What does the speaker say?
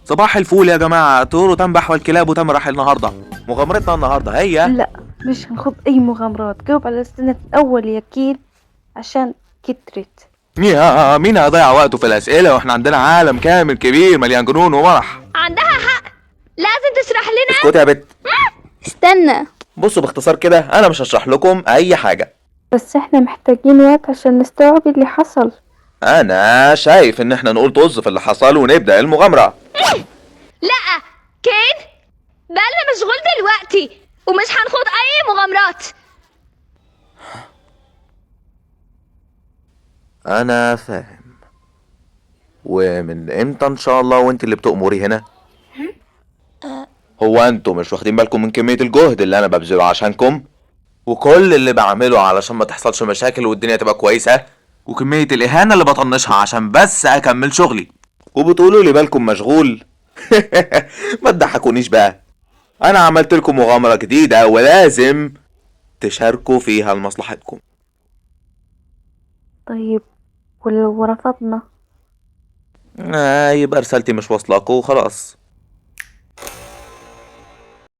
صباح الفول يا جماعة، طيور تنبح والكلاب تمرح. النهاردة مغامرتنا النهاردة هي لا، مش هنخوض أي مغامرات. جاوب على السنة الأول يا كيل عشان كترت. يا مين هيضيع وقته في الأسئلة واحنا عندنا عالم كامل كبير مليان جنون ومرح. عندها حق، لازم تشرح لنا. اسكت يا بت. استنى. بصوا باختصار كده، أنا مش هشرح لكم أي حاجة. بس احنا محتاجين وقت عشان نستوعب اللي حصل. أنا شايف إن احنا نقول طز في اللي حصل ونبدأ المغامرة. لا كين، بالنا مشغول دلوقتي ومش هنخوض اي مغامرات. أنا فاهم. ومن إمتى إن شاء الله وأنت اللي بتأمري هنا؟ هو أنتوا مش واخدين بالكم من كمية الجهد اللي أنا ببذله عشانكم؟ وكل اللي بعمله علشان ما تحصلش مشاكل والدنيا تبقى كويسة؟ وكمية الإهانة اللي بطنشها عشان بس أكمل شغلي، وبتقولوا لي بالكم مشغول؟ ما تضحكونيش بقى. أنا عملت لكم مغامرة جديدة ولازم تشاركوا فيها لمصلحتكم. طيب ولو رفضنا؟ يبقى رسالتي مش واصلاكوا وخلاص.